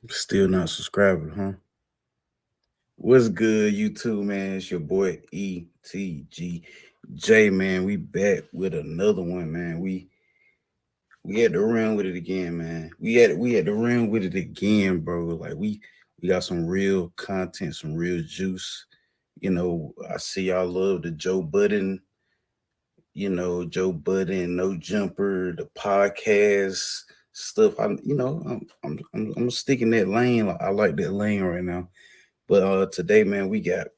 Still not subscribing, huh? What's good, YouTube, man? It's your boy ETGJ, man. We back with another one, man. We had to run with it again, man. We had to run with it again, bro. Like we got some real content, some real juice. I see y'all love the Joe Budden, Joe Budden, No Jumper, the podcast stuff. I'm sticking that lane. I like that lane right now. But today, man, we got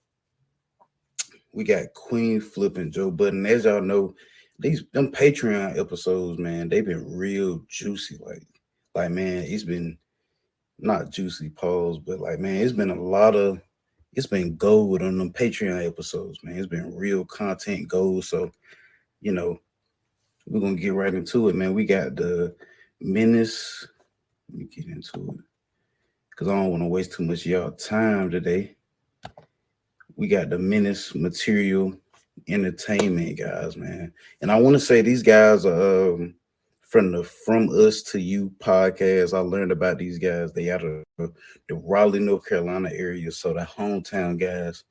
Queen Flip and Joe Budden. As y'all know, them Patreon episodes, man, they've been real juicy. Like man, it's been not juicy pause, but like man, it's been gold on them Patreon episodes, man. It's been real content gold. So, you know, we're gonna get right into it, man. We got the menace. Let me get into it. Cause I don't want to waste too much of y'all time today. We got the menace material entertainment guys, man. And I want to say these guys are from the From Us to You podcast. I learned about these guys. They out of the Raleigh, North Carolina area, so the hometown guys.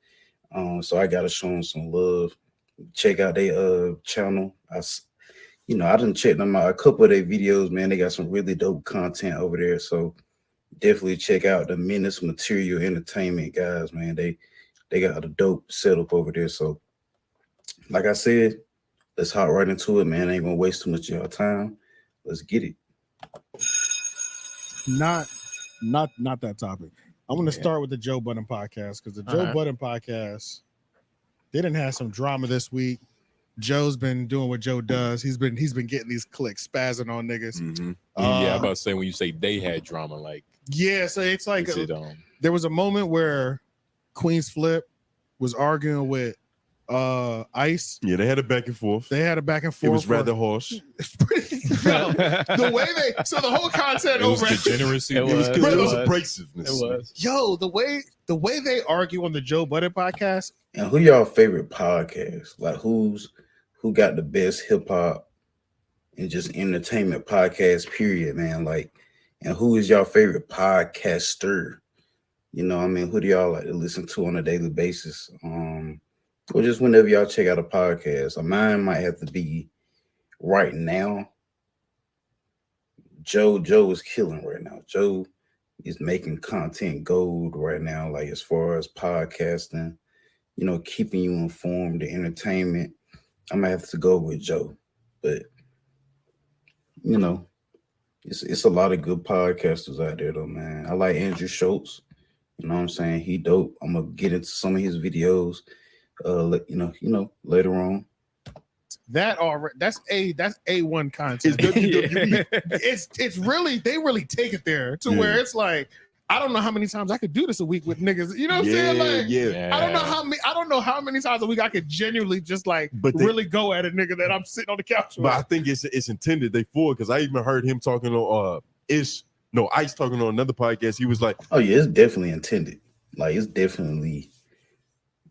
So I gotta show them some love. Check out their channel. I done checked them out a couple of their videos, man. They got some really dope content over there. So definitely check out the Menace Material Entertainment guys, man. They got a dope setup over there. So, like I said, let's hop right into it, man. I ain't gonna waste too much of y'all time. Let's get it. Not that topic. I want to start with the Joe Budden podcast because the Joe Budden podcast, they didn't have some drama this week. Joe's been doing what Joe does. He's been getting these clicks, spazzing on niggas. Mm-hmm. Yeah, I'm about to say when you say they had drama, like so it's like there was a moment where Queenz Flip was arguing with ICE. Yeah, they had a back and forth. It was rather harsh. The way the whole content over degeneracy. It was abrasiveness. It was. Yo, the way they argue on the Joe Budden podcast. And who y'all favorite podcast? Like who got the best hip hop and just entertainment podcast, period, man? Like, and who is y'all favorite podcaster? You know, I mean, who do y'all like to listen to on a daily basis? Or just whenever y'all check out a podcast. Mine might have to be right now. Joe is killing right now. Joe is making content gold right now, like as far as podcasting, keeping you informed, the entertainment. I might have to go with Joe. But it's a lot of good podcasters out there though, man. I like Andrew Schultz. You know what I'm saying? He dope. I'm gonna get into some of his videos later on. That's A1 content. It's really, they really take it there to where it's like, I don't know how many times I could do this a week with niggas. You know what I'm saying? Like, I don't know how many times a week I could genuinely just really go at a nigga that I'm sitting on the couch with. But I think it's intended they for it, because I even heard him talking on ICE talking on another podcast. He was like, oh yeah, it's definitely intended. Like it's definitely,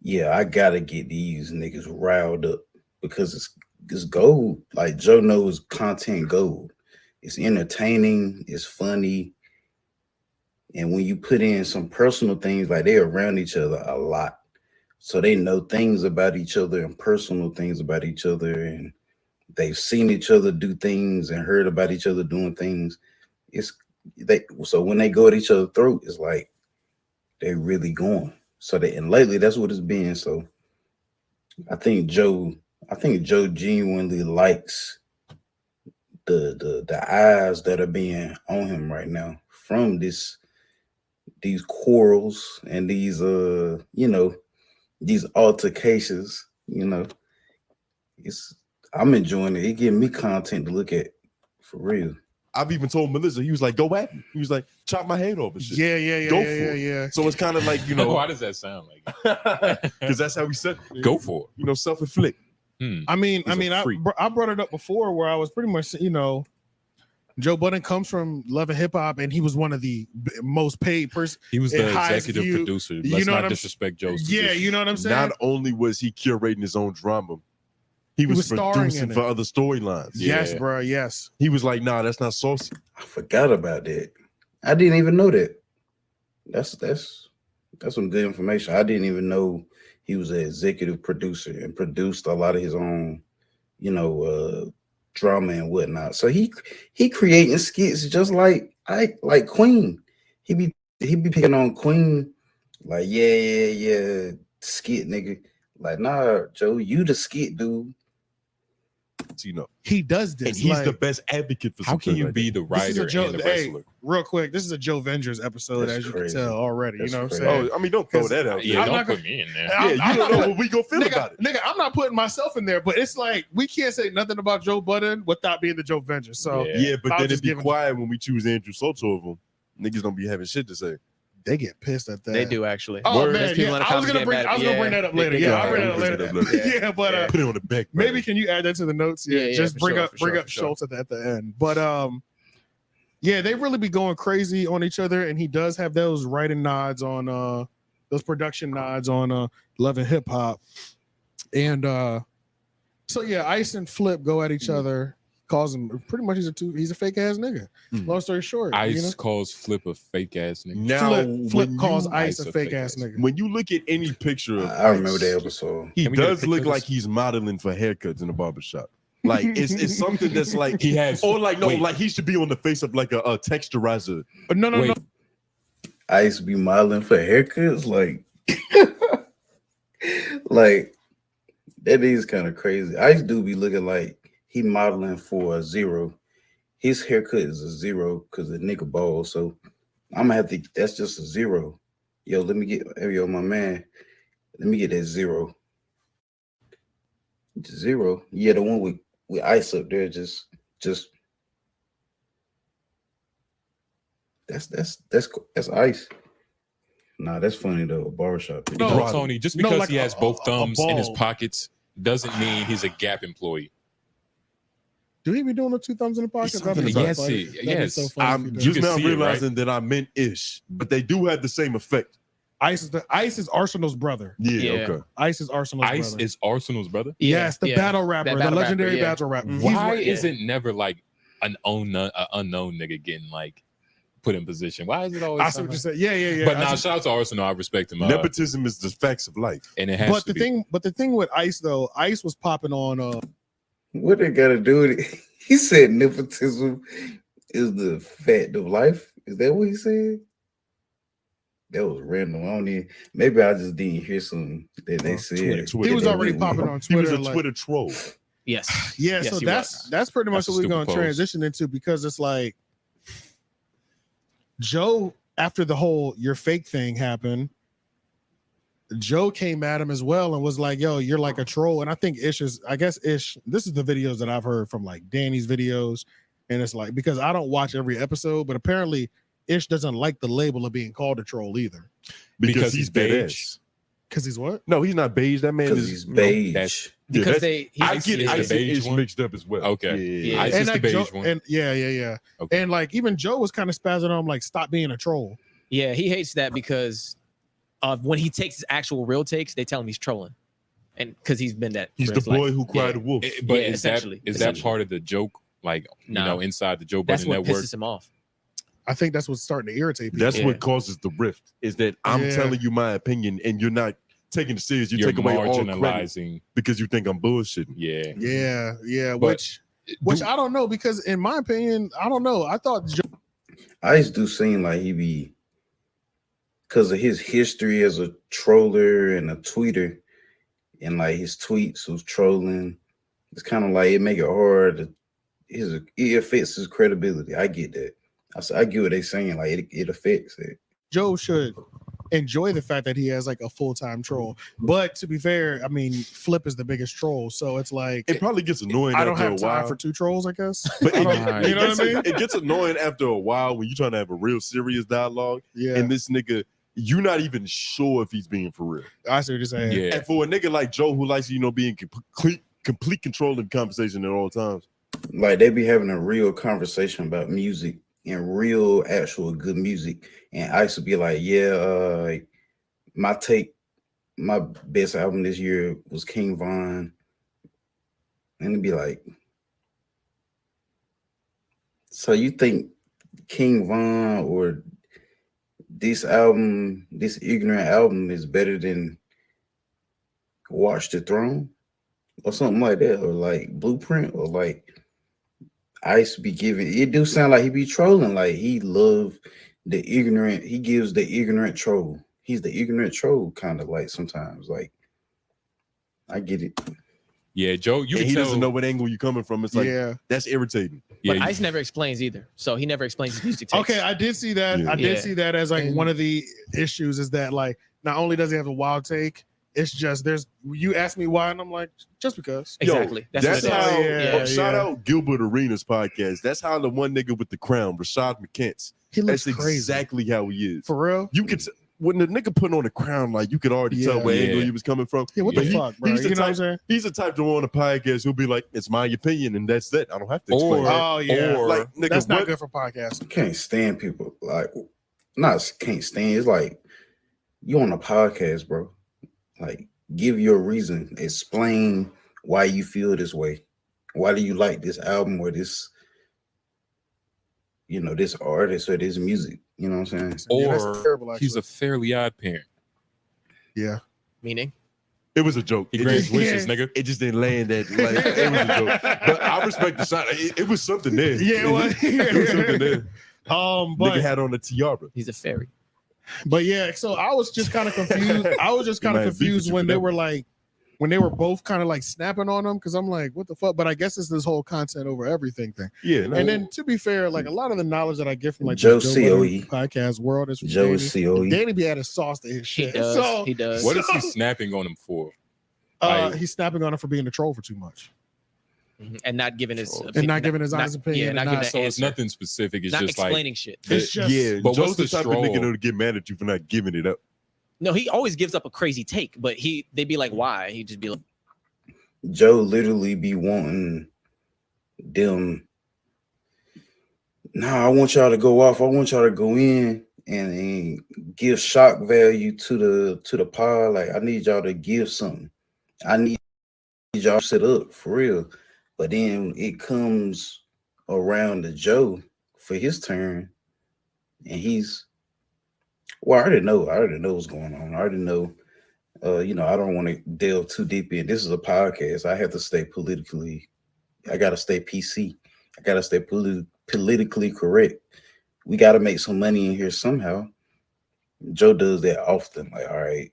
yeah, I gotta get these niggas riled up because it's gold. Like Joe knows content gold. It's entertaining, it's funny. And when you put in some personal things, like they're around each other a lot. So they know things about each other and personal things about each other. And they've seen each other do things and heard about each other doing things. So when they go at each other's throat, it's like they really going. And lately that's what it's been. So I think Joe genuinely likes the eyes that are being on him right now from these quarrels and these these altercations. I'm enjoying it. It giving me content to look at for real. I've even told Melissa, he was like, go at me. He was like, chop my head off and shit. Yeah. Go for it. So it's kind of like, why does that sound like? Because that's how we said it. Go for it. Self-inflict. I brought it up before where I was pretty much, Joe Budden comes from Love and Hip Hop, and he was one of the most paid person. He was the executive producer. Let's not disrespect Joe. Yeah, you know what I'm saying? Not only was he curating his own drama, he was producing for other storylines. Yes, bro. Yes. He was like, nah, that's not saucy. I forgot about that. I didn't even know that. That's some good information. I didn't even know he was an executive producer and produced a lot of his own, drama and whatnot. So he creating skits just like Queen. He be picking on Queen, like yeah, skit nigga. Like nah, Joe, you the skit dude. He does this, and he's the best advocate for. How can you be the writer and the wrestler? Real quick, this is a Joe Vengers episode, That's as you crazy. can tell already. That's you know what I'm crazy. saying? Oh, I mean, don't throw that out. Yeah, I'm don't not put me in there. Yeah, you don't know what we gonna feel nigga, about it. Nigga, I'm not putting myself in there, but it's like we can't say nothing about Joe Budden without being the Joe Vengers. So Yeah, but I'll then just it'd be give him- quiet when we choose Andrew Soto of them. Niggas don't be having shit to say. they get pissed at that. They do actually. Oh Word. man, There's people in the I was gonna comments bring getting mad. that up Yeah, later. they Yeah, go I'll bring ahead. that up later. Yeah. Yeah, but Put it on the back. maybe can you add that to the notes? Yeah, just for bring sure, up for sure. Schultz at the end. But yeah, they really be going crazy on each other, and he does have those writing nods on those production nods on Love and Hip Hop. And so yeah, Ice and Flip go at each other, calls him pretty much he's a fake ass nigga. Long story short, Ice calls Flip a fake ass nigga. Now, Flip when calls you- Ice a fake ass nigga. When you look at any picture of I remember Ice, that episode. he Can we get a does picture look of like this? he's modeling for haircuts in the barbershop. Like it's something that's like He has, or like no, wait. like he should be on the face of like a texturizer. No, Wait. Ice be modeling for haircuts, like, like that is kind of crazy. Ice do be looking like he modeling for a zero. His haircut is a zero because the nigga bald. So I'm gonna have to. That's just a zero. Yo, my man. Let me get that zero. Zero. Yeah, the one with Ice up there. Just. That's Ice. Nah, that's funny though. A barbershop. No, No, Tony, just no, because like he has both thumbs in his ball. pockets doesn't mean he's a Gap employee. Do he be doing the two thumbs in the pocket? Something That'd be yes, so funny. he- That'd be yes. so funny if he I'm does. just can now see it, realizing that I meant ish, but they do have the same effect. Ice is Arsenal's brother. Yeah. Yeah. Okay. Ice is Arsenal's Ice brother. is Arsenal's brother. Yes, the battle rapper, That the battle legendary rapper, yeah. battle rapper. Mhm. He's Why right- is it never like an unknown nigga getting like put in position? Why is it always? I see what you said. Yeah. But now, shout out to Arsenal. I respect him. Nepotism is the facts of life. And it has But to the be. thing with Ice though, Ice was popping on. What they gotta do with it? He said nepotism is the fact of life. Is that what he said? That was random. I don't even, maybe I just didn't hear something that they said. Twitter. He was That already really- popping on He was Twitter. a like- Twitter troll. Yes. Yeah, Yes, so he that's pretty much That's a what we're going stupid to pose. transition into, because it's like Joe, after the whole "you're fake" thing happened, Joe came at him as well and was like, "Yo, you're like a troll." And I think Ish, this is the videos that I've heard from like Danny's videos, and it's like, because I don't watch every episode, but apparently Ish doesn't like the label of being called a troll either. Because he's he's beige. badass. Because he's what? No, he's not beige. That man Because is he's you know, beige. that's- Because I Ice get is the Ice beige is one? mixed up as well. Okay. Yeah. Ice is the like beige Joe, one. and yeah. Okay. And like even Joe was kind of spazzing on him, like, stop being a troll. Yeah, he hates that because when he takes his actual real takes, they tell him he's trolling, and because he's been that. He's for the his life. boy who cried Yeah. wolf. But Yeah, is that essentially. part of the joke? Like, Nah. inside the Joe That's Budden what network. pisses him off. I think that's what's starting to irritate people. That's Yeah. what causes the rift. Is that I'm Yeah. telling you my opinion and you're not taking it serious. You You're take away all credit marginalizing. because you think I'm bullshitting. Yeah. Yeah, But which I don't know, because in my opinion, I don't know. I thought Joe, Ice do seem like he be, because of his history as a troller and a tweeter, and like his tweets was trolling. It's kind of like it make it hard. It affects his credibility. I get that. I get what they saying. Like it affects it. Joe should enjoy the fact that he has like a full-time troll. But to be fair, I mean, Flip is the biggest troll, so it's like It probably gets annoying I don't after have a time while. for two trolls, I guess. But I it, don't- it you know gets, what I mean? it gets annoying after a while when you're trying to have a real serious dialogue Yeah, and this nigga, you're not even sure if he's being for real. I see what you're saying. Yeah. And for a nigga like Joe who likes, be in complete control of the conversation at all times. Like they be having a real conversation about music and real actual good music. And Ice would be like, yeah, my best album this year was King Von. And it'd be like, so you think King Von or this album, this ignorant album, is better than Watch the Throne or something like that, or like Blueprint, or like Ice be giving. It do sound like he be trolling. Like he love the ignorant. He gives the ignorant troll. He's the ignorant troll, kind of like sometimes. Like I get it. Yeah, Joe, you And can he tell. doesn't know what angle you're coming from. It's like Yeah. that's irritating. Yeah, But Ice never explains either. So he never explains his music taste. Okay, I did see that. Yeah. I did Yeah. see that as like And- one of the issues is that like not only does he have a wild take, it's just you ask me why, and I'm like, just because. Exactly. Yo, That's that's what it is. how. Yeah, Shout yeah. out Gilbert Arenas podcast. That's how the one nigga with the crown, Rashad McKentz. He looks That's crazy. exactly how he is. For real? You could when the nigga put on the crown, like you could already tell Yeah. where Yeah. angle he was coming from. Yeah, what But the fuck, bro? he's the You know what I'm type- saying? He's the type to go on a podcast who'll be like, "It's my opinion, and that's it. I don't have to explain." Or- it." Oh yeah. or- Like, nigga, That's not what- good for podcasting. Can't stand people. Like, not can't stand. It's like you on a podcast, bro. Like, give your reason. Explain why you feel this way. Why do you like this album or this, this artist or this music? You know what I'm saying? Yeah, that's Or terrible, he's actually. a Fairly Odd Parent. Yeah. Meaning? It was a joke. He It grants just, wishes, nigga. it just didn't land that. Like, it was a joke. But I respect the shot. It was something there. Yeah, it was. It was something there. But Nigga had on a tiara. He's a fairy. yeah, so I was just kind of confused. I was just kind Man, of beef with confused you when for they that. were like, when they were both kind of like snapping on them, because I'm like, what the fuck? But I guess it's this whole content over everything thing. Yeah. No, And then to be fair, like a lot of the knowledge that I get from like Joe the COE. Budden podcast world is from Joe Danny. is COE. Danny be adding sauce to his He shit. does. So He does. What is he snapping on him for? he's snapping on him for being a troll for too much. Mhm. And not giving his And not giving his honest opinion. Yeah, and not not- giving So an it's answer. nothing specific. It's Not just like explaining shit. It's just yeah, But Joe's what's the the type of nigga stroll? that'll get mad at you for not giving it up. No, he always gives up a crazy take, but they'd be like, why? He'd just be like, Joe literally be wanting them. Nah, I want y'all to go off. I want y'all to go in and give shock value to the pod. Like, I need y'all to give something. I need y'all to set up for real. But then it comes around to Joe for his turn, and he's I already know what's going on. I already know. I don't want to delve too deep in. This is a podcast. I have to stay politically. I gotta stay PC. I gotta stay politically correct. We gotta make some money in here somehow. Joe does that often. Like, all right,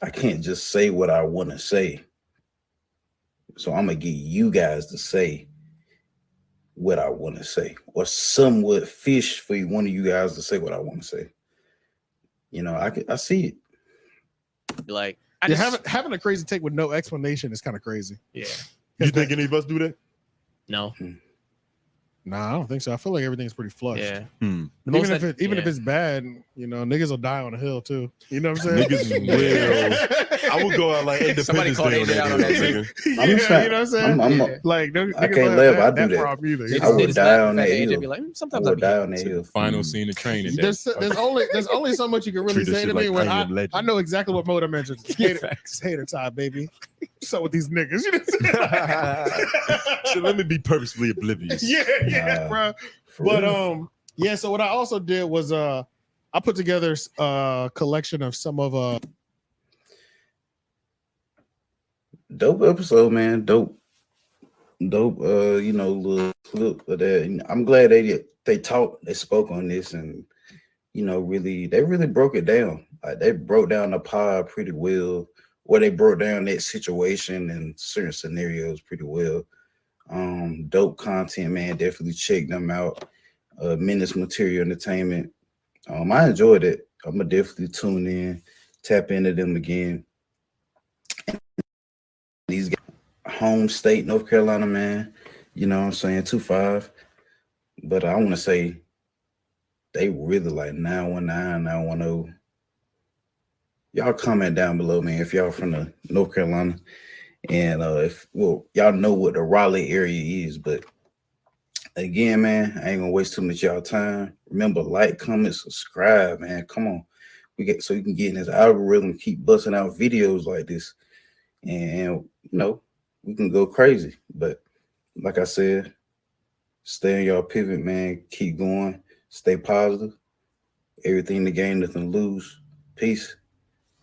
I can't just say what I want to say. So I'm gonna get you guys to say what I want to say, or somewhat fish for one of you guys to say what I want to say. I see it. like, having a crazy take with no explanation is kind of crazy. yeah, You think any of us do that? no, Nah, I don't think so. I feel like everything's pretty flush. yeah. Hmm. Even if yeah. it's bad, niggas will die on a hill too. You know what I'm saying? Niggas will. I would go out like Somebody Independence called Day on AJ out on that that hill, shit. nigga. yeah, I'm just saying, you know what I'm saying? Yeah. Like, I niggas can't don't live. have I do that. problem either. They I just would did his die laugh on at that AJ hill. be like, I sometimes I would be die on that It's the hill. final scene of Training Day. There's only so much you can really Treat this say to shit me like when I Am Legend. I know exactly what mode I'm in. It's hater time, baby. So with these niggas, you know what I'm saying? So let me be purposely oblivious. yeah, Nah. bro. For But real. yeah. So what I also did was I put together a collection of some of Dope episode, man. Dope. Little clip of that. I'm glad they spoke on this, and they really broke it down. Like, they broke down the pod pretty well, or they broke down that situation and certain scenarios pretty well. Dope content, man. Definitely check them out. Menace Material Entertainment. I enjoyed it. I'm gonna definitely tune in, tap into them again. These guys, home state, North Carolina, man. You know what I'm saying? 2-5. But I want to say they really like 919, 910. Y'all comment down below, man, if y'all from the North Carolina. And y'all know what the Raleigh area is. But again, man, I ain't gonna waste too much of y'all time. Remember, like, comment, subscribe, man. Come on. So you can get in this algorithm, keep busting out videos like this. And we can go crazy. But like I said, stay on y'all pivot, man. Keep going. Stay positive. Everything to gain, nothing to lose. Peace.